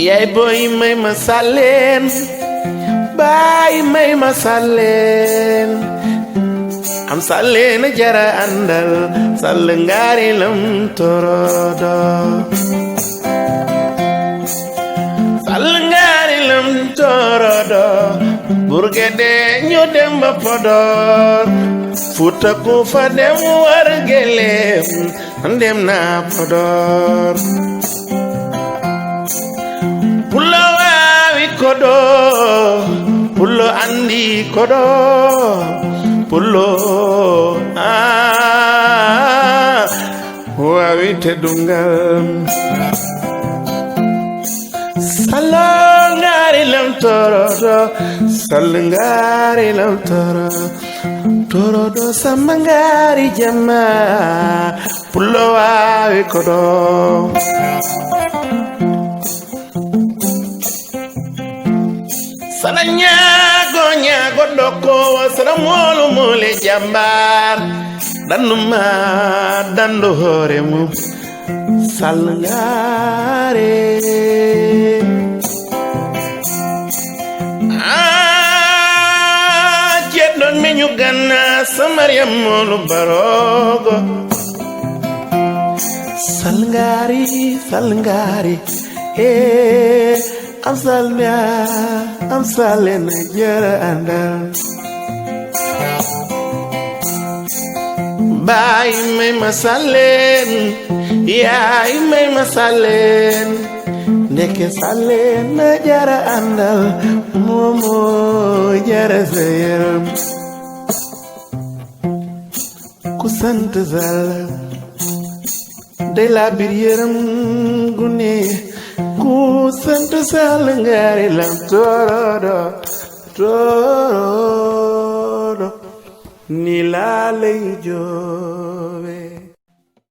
yaay boy may ma sàlleen baay may ma sàlleen am sàlleen jara àndal sàll ngaari lam torodo sàll ngaari lam torodo burgede ñu dem ba Podor Fuuta ku fa dem war geleem dem naa Podor pulo waawi kodo pulo andi kodo pulo waawi teddungal salla ngaari lam torodo salla ngaari lam torodo sama ngaari jama pulo waawi kodo sana ñaago doko sana moolu moole jambar danuma dandu hoore mum sall ngaare jedɗon meñu ganna samariyam moolu barogo sall ngaari am salen jara andal baay may ma salen yaay may ma salen ndeke salen jara andal momo jara sayam ku sant Sall de la bir yaram gune ku sant Sall ngaari lam torodo ni laa lay joobe